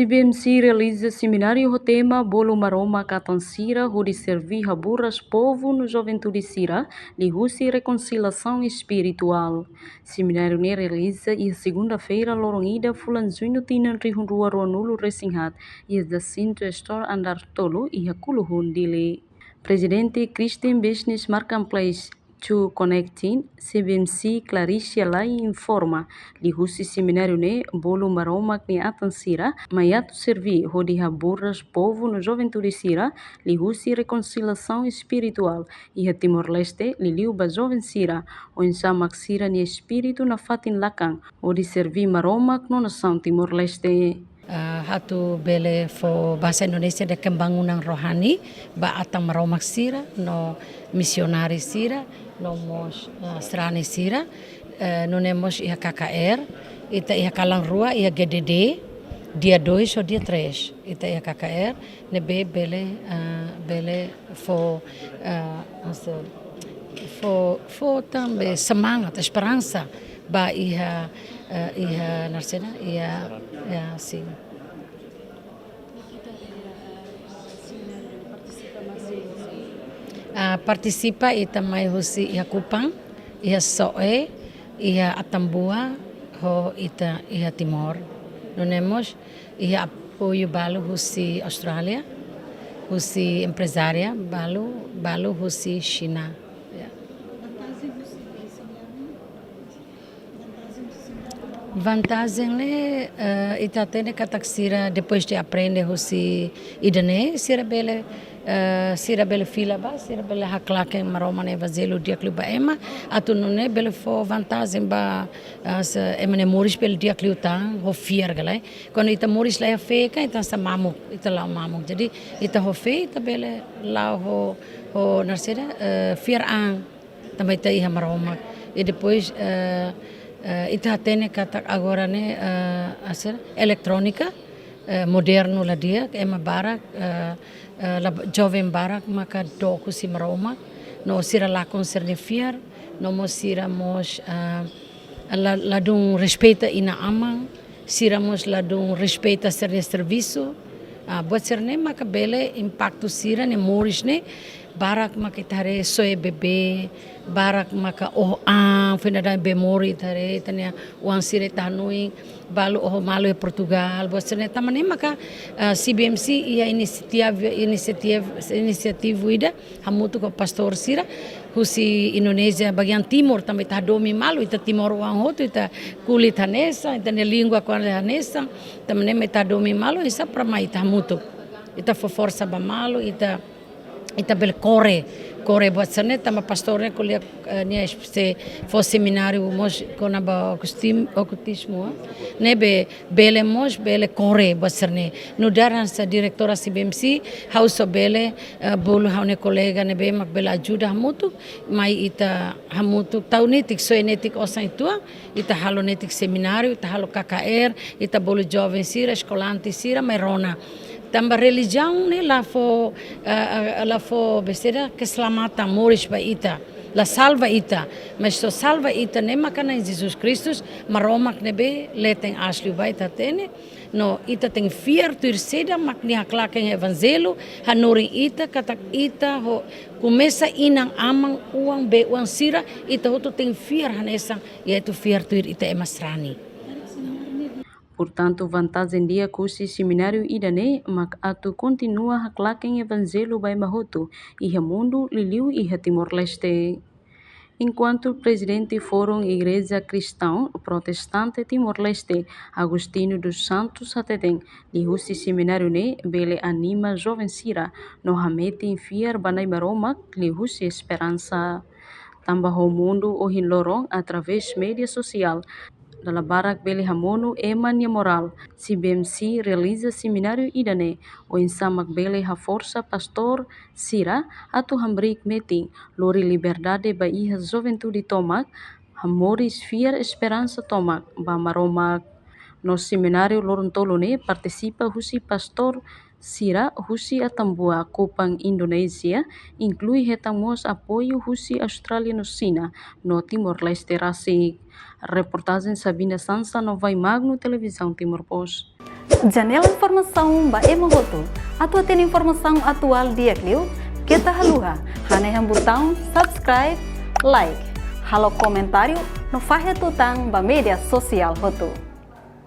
CBMC realiza seminário o tema Bolo Maroma Catansira, onde servir raburas povo no Juventude Sira, Lihusi Reconciliação Espiritual. Seminário ne realiza e segunda-feira, Loronida, Fulanzuino, Tinan, Rihundua, Ronulo, Resinhat, e da Sinto Estor Andar Tolo, e Hakulu Hundile. Presidente Christian Business Marketplace to Connecting, CBMC Claricia Lai informa, Lihusi seminário ne, bolo maromak ni atansira, maiato servir, rodi haburras povo no Juventude Sira, Lihusi reconciliação espiritual, e a Timor-Leste, Liliu ba Joven Sira, o insamak Sira ni espírito na fatin lakang, odi servir maromak no nação Timor-Leste. Hatu bele fo bahasa Indonesia de pembangunan rohani ba atang maromak sira no misionari sira no mos serani sira no nemos iha KKR ita iha kalang rua iha GDD dia 2 ou dia 3 ita iha KKR ne bele fo também semangat esperança ba iha narsena iha sim. Participa ita mai husi iha Kupang, iha Soe, iha Atambua, ho ita iha Timor. Nonemos iha apoio balu husi Australia, husi empresária balu husi China. Vantagem ita tene kataksira depois de aprender husi idane sira bele fila ba sira bele haklake maroma ne vazelo dia kluba ema atu nune bele fo vantagem ba emane moris bele dia kluta ho fier galai quando ita moris la feka ita sa mamuk ita la mamuk jadi ita ho fe ita bele la ho narsera fier ang também ita iha maroma e depois ita tene kata agora ne eletrônica moderno la dia ema barak la jovem barak maka doku si maroma no sira la concerne fier no mo sira mos la dun respeita ina amang sira mos la dun respeita ser serviço buat serne maka bele impacto sira ne moris ne barak maka tare soe bebe barak maka fenada bemori tare tania uang sire tanui balu malo e Portugal buat serne tamane maka CBMC ia inisiatif ida hamutu ko pastor sira husi Indonesia bagian timur também tadomi malu ita timor uang hotu ita kulit hanesa ita ne língua com hanesa tamane metadomi malu isa pramai hamutu ita força ba malu ita bel core buat serne tama pastornya kuliah nia se fo seminário mos kona ba ocultismo nebe bele mos bele core buat serne no daran sa direktora CBMC house bele bolu haune kolega nebe mak bela ajuda hamutu mai ita hamutu taunetik soenetik osan itua ita halo netik seminário ita halo KKR ita bolu jovem sira escolante sira merona tambah religião ne la fo bestera keselamatan moris ba ita la salva ita mas so salva ita ne makana Jesus Kristus maromak nebe leteng asli ba ita tene no ita tem fier tur seda makni haklakeng evangelho hanori ita katak ita ho começa inang amang uang sira ita ho tem fier hanesa yaitu fier tur ita emasrani. Portanto, vantagem dia curso seminário idane, mak atu continua haklaken evangelho by mahoto, iha mundo liliu iha Timor-Leste. Enquanto o presidente Fórum Igreja Cristão Protestante Timor-Leste, Agostinho dos Santos Hateteng, lihusi seminário ne, bele anima jovem sira, no hamete enfiar banai maromak, lihusi esperança. Tambah o mundo o hinlorong através mídia social, dalam barak beli hamono eman moral, CBMC realiza seminário idane, o insamak bele ha força pastor sira, atu hambrik meeting, lori liberdade ba iha juventude tomak, hamoris fiar esperança tomak, ba maromak. No seminário Lorontolo ne participa husi pastor Sira husi atambua Kupang Indonesia inclui retamos apoio husi Austrália no China no Timor-Leste rasik. Reportagem Sabina Sansa no Vai Magno Televisão Timor-Post. Janela informação ba Emogoto. Atua tem informação atual dia Clio. Kita haluha. Haneham botão subscribe, like. Halo comentário no Fahe Tutang ba media sosial Hoto.